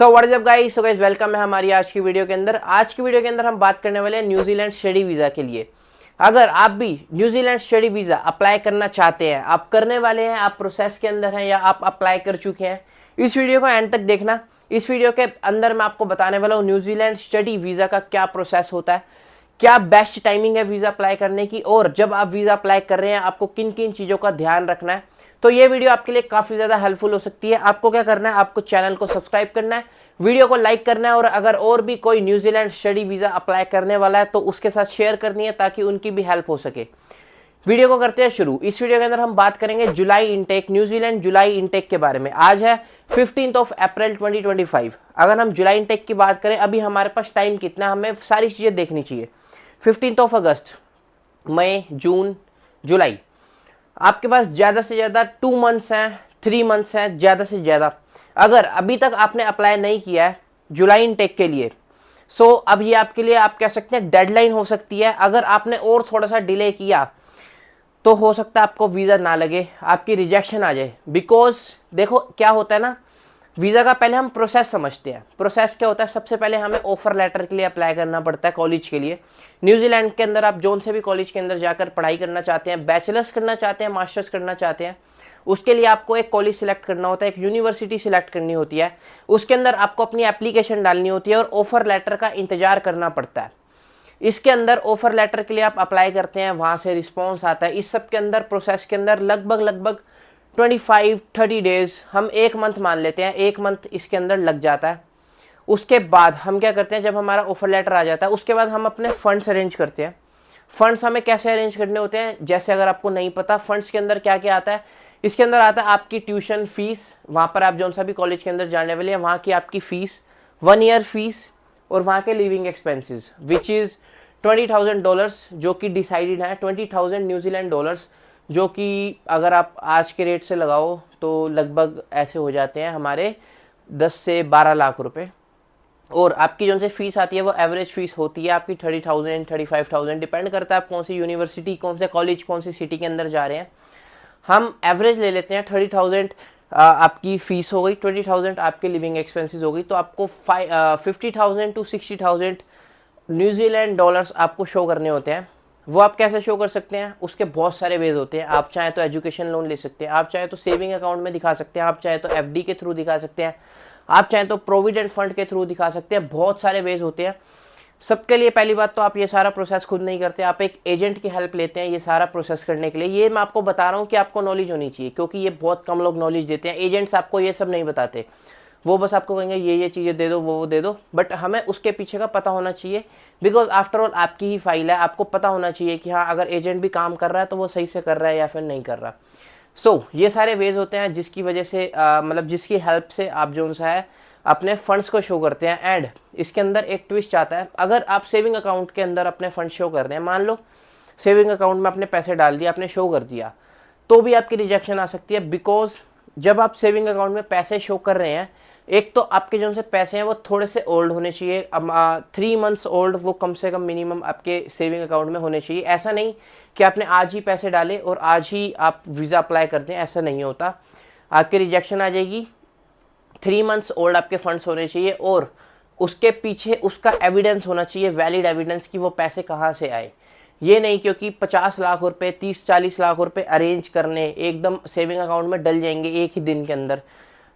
So what's up guys, so guys welcome है हमारी आज की वीडियो के अंदर। आज की वीडियो के अंदर हम बात करने वाले हैं न्यूजीलैंड स्टडी वीज़ा के लिए। अगर आप भी न्यूजीलैंड स्टडी वीज़ा अप्लाई करना चाहते हैं, आप करने वाले हैं, आप प्रोसेस के अंदर हैं या आप अप्लाई कर चुके हैं, इस वीडियो को एंड तक देखना। इस वीडियो के अंदर मैं आपको बताने वाला हूँ न्यूजीलैंड स्टडी वीज़ा का क्या प्रोसेस होता है, क्या बेस्ट टाइमिंग है वीज़ा अप्लाई करने की, और जब आप वीज़ा अप्लाई कर रहे हैं आपको किन किन चीज़ों का ध्यान रखना है। तो ये वीडियो आपके लिए काफ़ी ज़्यादा हेल्पफुल हो सकती है। आपको क्या करना है, आपको चैनल को सब्सक्राइब करना है, वीडियो को लाइक करना है, और अगर और भी कोई न्यूजीलैंड स्टडी वीज़ा अप्लाई करने वाला है तो उसके साथ शेयर करनी है ताकि उनकी भी हेल्प हो सके। वीडियो को करते हैं शुरू। इस वीडियो के अंदर हम बात करेंगे जुलाई इनटेक, न्यूजीलैंड जुलाई इनटेक के बारे में। आज है 15 अप्रैल 2025। अगर हम जुलाई इनटेक की बात करें, अभी हमारे पास टाइम कितना, हमें सारी चीज़ें देखनी चाहिए। 15 अगस्त, मई, जून, जुलाई, आपके पास ज़्यादा से ज़्यादा 2 मंथ्स हैं, 3 मंथ्स हैं ज़्यादा से ज़्यादा। अगर अभी तक आपने अप्लाई नहीं किया है जुलाई इनटेक के लिए, सो अब ये आपके लिए, आप कह सकते हैं, डेडलाइन हो सकती है। अगर आपने और थोड़ा सा डिले किया तो हो सकता है आपको वीज़ा ना लगे, आपकी रिजेक्शन आ जाए। बिकॉज देखो क्या होता है ना, वीज़ा का पहले हम प्रोसेस समझते हैं। प्रोसेस क्या होता है, सबसे पहले हमें ऑफर लेटर के लिए अप्लाई करना पड़ता है कॉलेज के लिए। न्यूजीलैंड के अंदर आप जोन से भी कॉलेज के अंदर जाकर पढ़ाई करना चाहते हैं, बैचलर्स करना चाहते हैं, मास्टर्स करना चाहते हैं, उसके लिए आपको एक कॉलेज सिलेक्ट करना होता है, एक यूनिवर्सिटी सिलेक्ट करनी होती है। उसके अंदर आपको अपनी एप्लीकेशन डालनी होती है और ऑफर लेटर का इंतजार करना पड़ता है। इसके अंदर ऑफर लेटर के लिए आप अप्लाई करते हैं, वहाँ से रिस्पॉन्स आता है। इस सब के अंदर, प्रोसेस के अंदर लगभग 25-30 डेज, हम 1 मंथ मान लेते हैं, 1 मंथ इसके अंदर लग जाता है। उसके बाद हम क्या करते हैं, जब हमारा ऑफर लेटर आ जाता है उसके बाद हम अपने फंड्स अरेंज करते हैं। फंड्स हमें कैसे अरेंज करने होते हैं, जैसे अगर आपको नहीं पता फंड्स के अंदर क्या क्या आता है, इसके अंदर आता है आपकी ट्यूशन फीस, वहाँ पर आप जौन सा भी कॉलेज के अंदर जाने वाले हैं वहाँ की आपकी फ़ीस, 1 ईयर फीस, और वहाँ के लिविंग एक्सपेंसेस विच इज़ $20,000, जो कि डिसाइडेड है 20,000 न्यूजीलैंड डॉलर्स, जो कि अगर आप आज के रेट से लगाओ तो लगभग ऐसे हो जाते हैं हमारे 10 से 12 लाख रुपए। और आपकी जो से फीस आती है वो एवरेज फीस होती है आपकी 30,000 35,000, डिपेंड करता है आप कौन सी यूनिवर्सिटी, कौन से कॉलेज, कौन सी सिटी के अंदर जा रहे हैं। हम एवरेज ले लेते हैं 30,000 आपकी फ़ीस हो गई, 20,000 आपके लिविंग एक्सपेंसेस हो गई, तो आपको 50,000 to 60,000 न्यूजीलैंड डॉलर्स आपको शो करने होते हैं। वो आप कैसे शो कर सकते हैं, उसके बहुत सारे वेज होते हैं। आप चाहे तो एजुकेशन लोन ले सकते हैं, आप चाहे तो सेविंग अकाउंट में दिखा सकते हैं, आप चाहे तो एफडी के थ्रू दिखा सकते हैं, आप चाहे तो प्रोविडेंट फंड के थ्रू दिखा सकते हैं। बहुत सारे वेज होते हैं सबके लिए। पहली बात तो आप ये सारा प्रोसेस खुद नहीं करते, आप एक एजेंट की हेल्प लेते हैं ये सारा प्रोसेस करने के लिए। ये मैं आपको बता रहा हूँ कि आपको नॉलेज होनी चाहिए, क्योंकि ये बहुत कम लोग नॉलेज देते हैं। एजेंट्स आपको ये सब नहीं बताते, वो बस आपको कहेंगे ये चीज़ें दे दो, वो दे दो, बट हमें उसके पीछे का पता होना चाहिए। बिकॉज आफ्टर ऑल आपकी ही फाइल है, आपको पता होना चाहिए कि हाँ अगर एजेंट भी काम कर रहा है तो वो सही से कर रहा है या फिर नहीं कर रहा। सो ये सारे वेज होते हैं जिसकी वजह से मतलब जिसकी हेल्प से आप जो सा है अपने फंड्स को शो करते हैं। एंड इसके अंदर एक ट्विस्ट आता है, अगर आप सेविंग अकाउंट के अंदर अपने फंड शो कर रहे हैं, मान लो सेविंग अकाउंट में अपने पैसे डाल दिए, आपने शो कर दिया, तो भी आपकी रिजेक्शन आ सकती है। बिकॉज जब आप सेविंग अकाउंट में पैसे शो कर रहे हैं, एक तो आपके जो से पैसे हैं वो थोड़े से ओल्ड होने चाहिए, 3 मंथ्स ओल्ड वो कम से कम मिनिमम आपके सेविंग अकाउंट में होने चाहिए। ऐसा नहीं कि आपने आज ही पैसे डाले और आज ही आप वीज़ा अप्लाई करते हैं, ऐसा नहीं होता, आपकी रिजेक्शन आ जाएगी। 3 मंथ्स ओल्ड आपके फंड्स होने चाहिए, और उसके पीछे उसका एविडेंस होना चाहिए, वैलिड एविडेंस कि वो पैसे कहाँ से आए। ये नहीं क्योंकि 50 लाख रुपए, 30-40 लाख रुपए अरेंज करने एकदम सेविंग अकाउंट में डल जाएंगे एक ही दिन के अंदर,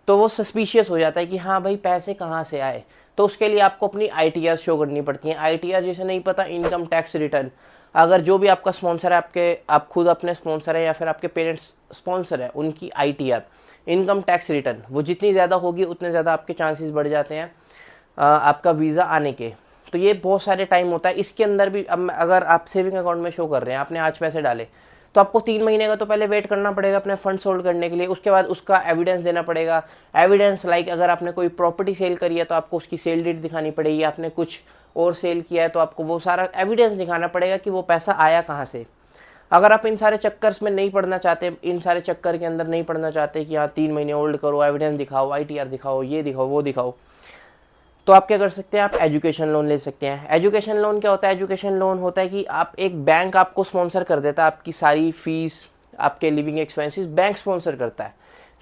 तो वो सस्पिशियस हो जाता है कि हाँ भाई पैसे कहाँ से आए। तो उसके लिए आपको अपनी ITR शो करनी पड़ती हैं। ITR जिसे नहीं पता, इनकम टैक्स रिटर्न। अगर जो भी आपका स्पॉन्सर है, आप खुद अपने स्पॉन्सर है या फिर आपके पेरेंट्स स्पॉन्सर है, उनकी ITR, इनकम टैक्स रिटर्न, वो जितनी ज़्यादा होगी उतने ज़्यादा आपके चांसेस बढ़ जाते हैं आपका वीज़ा आने के। तो ये बहुत सारे टाइम होता है इसके अंदर भी। अब अगर आप सेविंग अकाउंट में शो कर रहे हैं, आपने आज पैसे डाले, तो आपको 3 महीने का तो पहले वेट करना पड़ेगा अपने फंड होल्ड करने के लिए। उसके बाद उसका एविडेंस देना पड़ेगा। एविडेंस लाइक अगर आपने कोई प्रॉपर्टी सेल करी है तो आपको उसकी सेल डेट दिखानी पड़ेगी, आपने कुछ और सेल किया है तो आपको वो सारा एविडेंस दिखाना पड़ेगा कि वो पैसा आया कहाँ से। अगर आप इन सारे चक्कर्स में नहीं पढ़ना चाहते, इन सारे चक्कर के अंदर नहीं पढ़ना चाहते कि हाँ 3 महीने ओल्ड करो, एविडेंस दिखाओ, ITR दिखाओ, ये दिखाओ, वो दिखाओ, तो आप क्या कर सकते हैं, आप एजुकेशन लोन ले सकते हैं। एजुकेशन लोन क्या होता है, एजुकेशन लोन होता है कि आप एक बैंक आपको स्पॉन्सर कर देता है, आपकी सारी फीस, आपके लिविंग एक्सपेंसेस बैंक स्पॉन्सर करता है।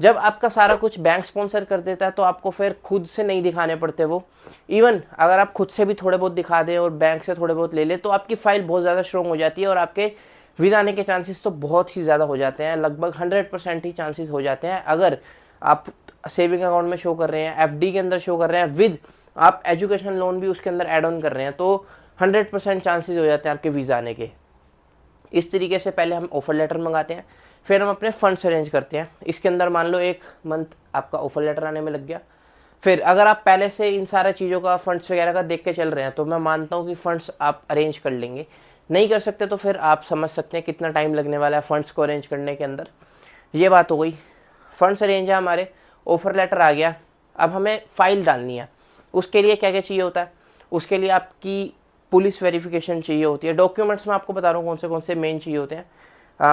जब आपका सारा कुछ बैंक स्पॉन्सर कर देता है तो आपको फिर खुद से नहीं दिखाने पड़ते वो। इवन अगर आप खुद से भी थोड़े बहुत दिखा दें और बैंक से थोड़े बहुत ले लें तो आपकी फ़ाइल बहुत ज़्यादा स्ट्रॉन्ग हो जाती है और आपके वीज़ा आने के चांसेस तो बहुत ही ज़्यादा हो जाते हैं, लगभग 100% ही चांसेस हो जाते हैं। अगर आप सेविंग अकाउंट में शो कर रहे हैं, एफडी के अंदर शो कर रहे हैं, विद आप एजुकेशन लोन भी उसके अंदर ऐड ऑन कर रहे हैं, तो 100% चांसेस हो जाते हैं आपके वीज़ा आने के। इस तरीके से पहले हम ऑफर लेटर मंगाते हैं, फिर हम अपने फंड्स अरेंज करते हैं। इसके अंदर मान लो 1 मंथ आपका ऑफर लेटर आने में लग गया। फिर अगर आप पहले से इन सारा चीज़ों का फंड्स वगैरह का देख के चल रहे हैं तो मैं मानता हूँ कि फ़ंड्स आप अरेंज कर लेंगे। नहीं कर सकते तो फिर आप समझ सकते हैं कितना टाइम लगने वाला है फ़ंड्स को अरेंज करने के अंदर। ये बात हो गई, फ़ंड्स अरेंज है हमारे, ऑफ़र लेटर आ गया। अब हमें फ़ाइल डालनी है। उसके लिए क्या क्या चाहिए होता है? उसके लिए आपकी पुलिस वेरिफिकेशन चाहिए होती है। डॉक्यूमेंट्स मैं आपको बता रहा हूँ कौन से मेन चाहिए होते हैं।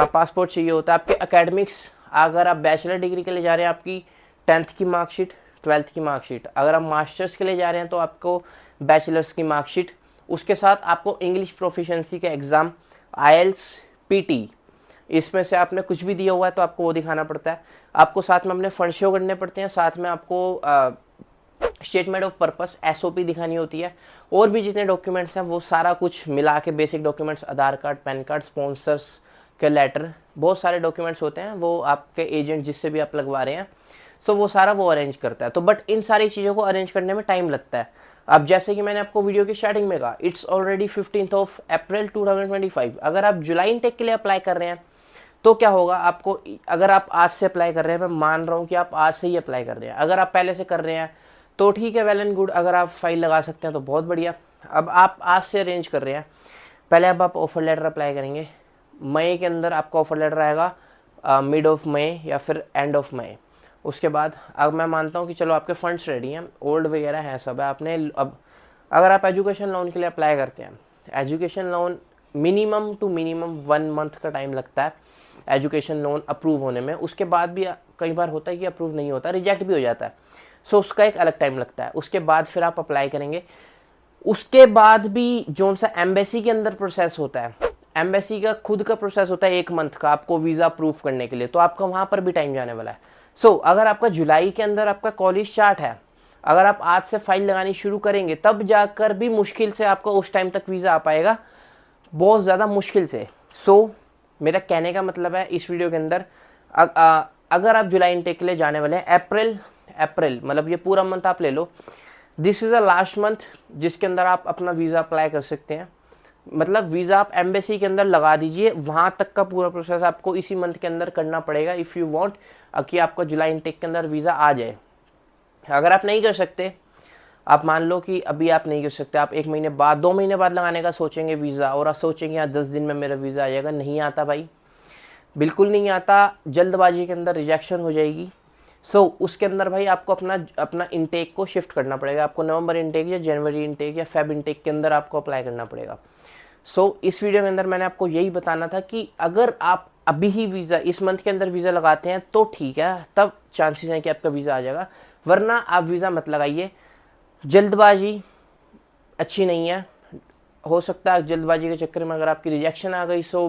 पासपोर्ट चाहिए होता है, आपके एकेडमिक्स, अगर आप बैचलर डिग्री के लिए जा रहे हैं आपकी 10th की मार्कशीट, 12th की मार्कशीट। अगर आप मास्टर्स के लिए जा रहे हैं तो आपको बैचलर्स की मार्कशीट, उसके साथ आपको इंग्लिश प्रोफिशिएंसी का एग्ज़ाम, आईएलटीएस, पीटी, इसमें से आपने कुछ भी दिया हुआ है तो आपको वो दिखाना पड़ता है। आपको साथ में अपने फंड शो करने पड़ते हैं, साथ में आपको स्टेटमेंट ऑफ पर्पस एसओपी दिखानी होती है, और भी जितने डॉक्यूमेंट्स हैं वो सारा कुछ मिला के, बेसिक डॉक्यूमेंट्स, आधार कार्ड, पैन कार्ड, स्पॉन्सर्स के लेटर, बहुत सारे डॉक्यूमेंट्स होते हैं वो आपके एजेंट जिससे भी आप लगवा रहे हैं, सो वो सारा वो अरेंज करता है। तो बट इन सारी चीज़ों को अरेंज करने में टाइम लगता है। अब जैसे कि मैंने आपको वीडियो की स्टार्टिंग में कहा, इट्स ऑलरेडी 15 अप्रैल 2025। अगर आप जुलाई इनटेक के लिए अप्लाई कर रहे हैं तो क्या होगा आपको, अगर आप आज से अप्लाई कर रहे हैं, मैं मान रहा हूँ कि आप आज से ही अप्लाई कर रहे हैं, अगर आप पहले से कर रहे हैं तो ठीक है, वेल एंड गुड, अगर आप फाइल लगा सकते हैं तो बहुत बढ़िया। अब आप आज से अरेंज कर रहे हैं, पहले अब आप ऑफर लेटर अप्लाई करेंगे। मई के अंदर आपका ऑफर लेटर आएगा, मिड ऑफ मई या फिर एंड ऑफ मई। उसके बाद अब मैं मानता हूँ कि चलो आपके फंड्स रेडी हैं, ओल्ड वगैरह हैं, सब है आपने। अब अगर आप एजुकेशन लोन के लिए अप्लाई करते हैं, education loan minimum to minimum 1 month का टाइम लगता है एजुकेशन लोन अप्रूव होने में। उसके बाद भी कई बार होता है कि अप्रूव नहीं होता, रिजेक्ट भी हो जाता है, सो उसका एक अलग टाइम लगता है। उसके बाद फिर आप अप्लाई करेंगे। उसके बाद भी जो सा एम्बेसी के अंदर प्रोसेस होता है, एम्बेसी का खुद का प्रोसेस होता है 1 मंथ का आपको वीज़ा अप्रूव करने के लिए, तो आपका वहाँ पर भी टाइम जाने वाला है। सो अगर आपका जुलाई के अंदर आपका कॉलेज स्टार्ट है, अगर आप आज से फाइल लगानी शुरू करेंगे तब जाकर भी मुश्किल से आपका उस टाइम तक वीज़ा आ पाएगा, बहुत ज़्यादा मुश्किल से। सो मेरा कहने का मतलब है इस वीडियो के अंदर, अगर आप जुलाई इनटेक के लिए जाने वाले हैं, अप्रैल मतलब ये पूरा मंथ आप ले लो, this is the last month जिसके अंदर आप अपना वीज़ा अप्लाई कर सकते हैं। मतलब वीज़ा आप एम्बेसी के अंदर लगा दीजिए, वहाँ तक का पूरा प्रोसेस आपको इसी मंथ के अंदर करना पड़ेगा इफ़ यू वांट कि आपका जुलाई इनटेक के अंदर वीज़ा आ जाए। अगर आप नहीं कर सकते, आप मान लो कि अभी आप नहीं कर सकते, आप 1 महीने बाद, 2 महीने बाद लगाने का सोचेंगे वीज़ा, और आप सोचेंगे यार 10 दिन में मेरा वीज़ा आ जाएगा, नहीं आता भाई, बिल्कुल नहीं आता। जल्दबाजी के अंदर रिजेक्शन हो जाएगी। सो उसके अंदर भाई आपको अपना इनटेक को शिफ्ट करना पड़ेगा। आपको नवंबर इनटेक या जनवरी इनटेक या फेब इनटेक के अंदर आपको अप्लाई करना पड़ेगा। सो इस वीडियो के अंदर मैंने आपको यही बताना था कि अगर आप अभी ही वीज़ा इस मंथ के अंदर वीज़ा लगाते हैं तो ठीक है, तब चांसेस हैं कि आपका वीज़ा आ जाएगा, वरना आप वीज़ा मत लगाइए। जल्दबाजी अच्छी नहीं है। हो सकता है जल्दबाजी के चक्कर में अगर आपकी रिजेक्शन आ गई सो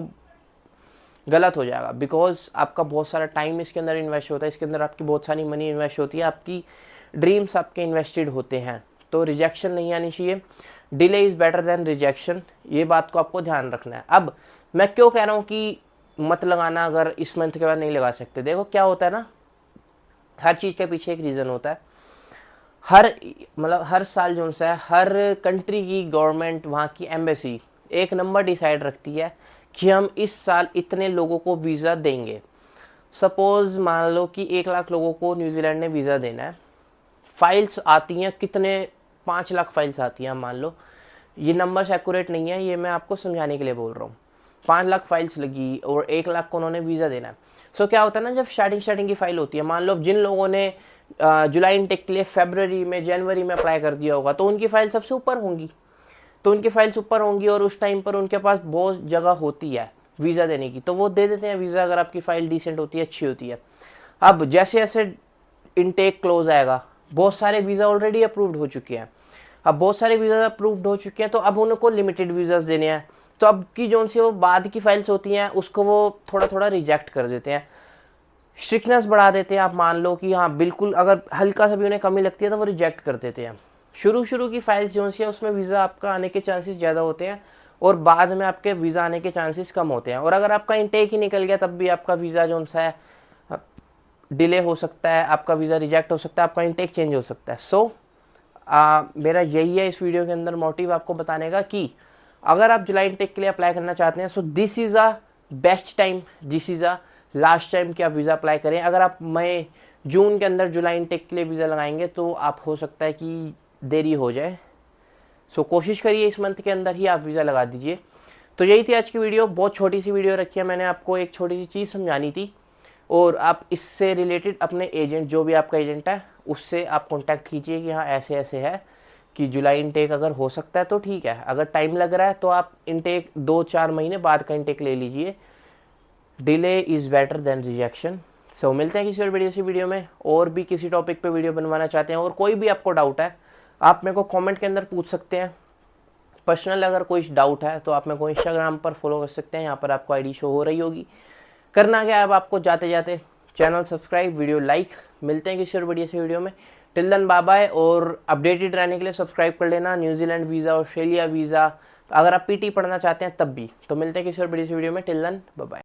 गलत हो जाएगा, बिकॉज आपका बहुत सारा टाइम इसके अंदर इन्वेस्ट होता है, इसके अंदर आपकी बहुत सारी मनी इन्वेस्ट होती है, आपकी ड्रीम्स आपके इन्वेस्टेड होते हैं। तो रिजेक्शन नहीं आनी चाहिए। Delay is better than rejection, ये बात को आपको ध्यान रखना है। अब मैं क्यों कह रहा हूँ कि मत लगाना अगर इस मंथ के बाद नहीं लगा सकते। देखो क्या होता है ना, हर चीज़ के पीछे एक रीज़न होता है। हर साल जो है हर कंट्री की गवर्नमेंट, वहाँ की एम्बेसी एक नंबर डिसाइड रखती है कि हम इस साल इतने लोगों को वीज़ा देंगे। सपोज़ मान लो कि 1 लाख लोगों को न्यूजीलैंड ने वीज़ा देना है। फाइल्स आती हैं कितने, 5 लाख फाइल्स आती हैं मान लो, ये नंबर्स एक्यूरेट नहीं है, ये मैं आपको समझाने के लिए बोल रहा हूँ। 5 लाख फाइल्स लगी और 1 लाख को उन्होंने वीज़ा देना है। सो क्या होता है ना, जब स्टार्टिंग की फ़ाइल होती है, मान लो जिन लोगों ने जुलाई इनटेक के लिए फरवरी में, जनवरी में अप्लाई कर दिया होगा तो उनकी फ़ाइल सबसे ऊपर होंगी, और उस टाइम पर उनके पास बहुत जगह होती है वीज़ा देने की, तो वो दे देते हैं वीज़ा अगर आपकी फ़ाइल डिसेंट होती है, अच्छी होती है। अब जैसे जैसे इनटेक क्लोज आएगा, बहुत सारे वीज़ा ऑलरेडी अप्रूव्ड हो चुके हैं। अब बहुत सारे वीज़ा अप्रूव्ड हो चुके हैं तो अब उनको लिमिटेड वीज़ास देने हैं, तो अब की जो सी वो बाद की फाइल्स होती हैं उसको वो थोड़ा थोड़ा रिजेक्ट कर देते हैं। स्ट्रिक्टनेस बढ़ा देते हैं। आप मान लो कि हाँ बिल्कुल, अगर हल्का सा भी उन्हें कमी लगती है तो वो रिजेक्ट कर देते हैं। शुरू की फाइल्स जो है उसमें वीज़ा आपका आने के चांसेस ज़्यादा होते हैं और बाद में आपके वीज़ा आने के चांसेस कम होते हैं। और अगर आपका इंटेक ही निकल गया तब भी आपका वीज़ा जो है डिले हो सकता है, आपका वीज़ा रिजेक्ट हो सकता है, आपका इंटेक चेंज हो सकता है। सो मेरा यही है इस वीडियो के अंदर मोटिव आपको बताने का कि अगर आप जुलाई इंटेक के लिए अप्लाई करना चाहते हैं so this is a best time, this is a last time कि आप वीज़ा अप्लाई करें। अगर आप मई जून के अंदर जुलाई इंटेक के लिए वीज़ा लगाएंगे तो आप हो सकता है कि देरी हो जाए। सो कोशिश करिए इस मंथ के अंदर ही आप वीज़ा लगा दीजिए। तो यही थी आज की वीडियो, बहुत छोटी सी वीडियो रखी है मैंने, आपको एक छोटी सी चीज़ समझानी थी। और आप इससे रिलेटेड अपने एजेंट, जो भी आपका एजेंट है, उससे आप कांटेक्ट कीजिए कि हाँ ऐसे ऐसे है कि जुलाई इंटेक अगर हो सकता है तो ठीक है, अगर टाइम लग रहा है तो आप इंटेक 2-4 महीने बाद का इंटेक ले लीजिए। Delay is better than rejection. So मिलते हैं किसी और बढ़िया सी वीडियो में। और भी किसी टॉपिक पे वीडियो बनवाना चाहते हैं और कोई भी आपको डाउट है, आप मेरे को कमेंट के अंदर पूछ सकते हैं। पर्सनल अगर कोई डाउट है तो आप मेरे को इंस्टाग्राम पर फॉलो कर सकते हैं, यहाँ पर आपको आईडी शो हो रही होगी। करना क्या है अब आपको, जाते जाते चैनल सब्सक्राइब, वीडियो लाइक। मिलते हैं किसी और बढ़िया सी वीडियो में। Till then bye bye. और अपडेटेड रहने के लिए सब्सक्राइब कर लेना। न्यूजीलैंड वीज़ा, ऑस्ट्रेलिया वीज़ा, अगर आप पीटी पढ़ना चाहते हैं तब भी। तो मिलते हैं किसी और बढ़िया सी वीडियो में। Till then bye bye.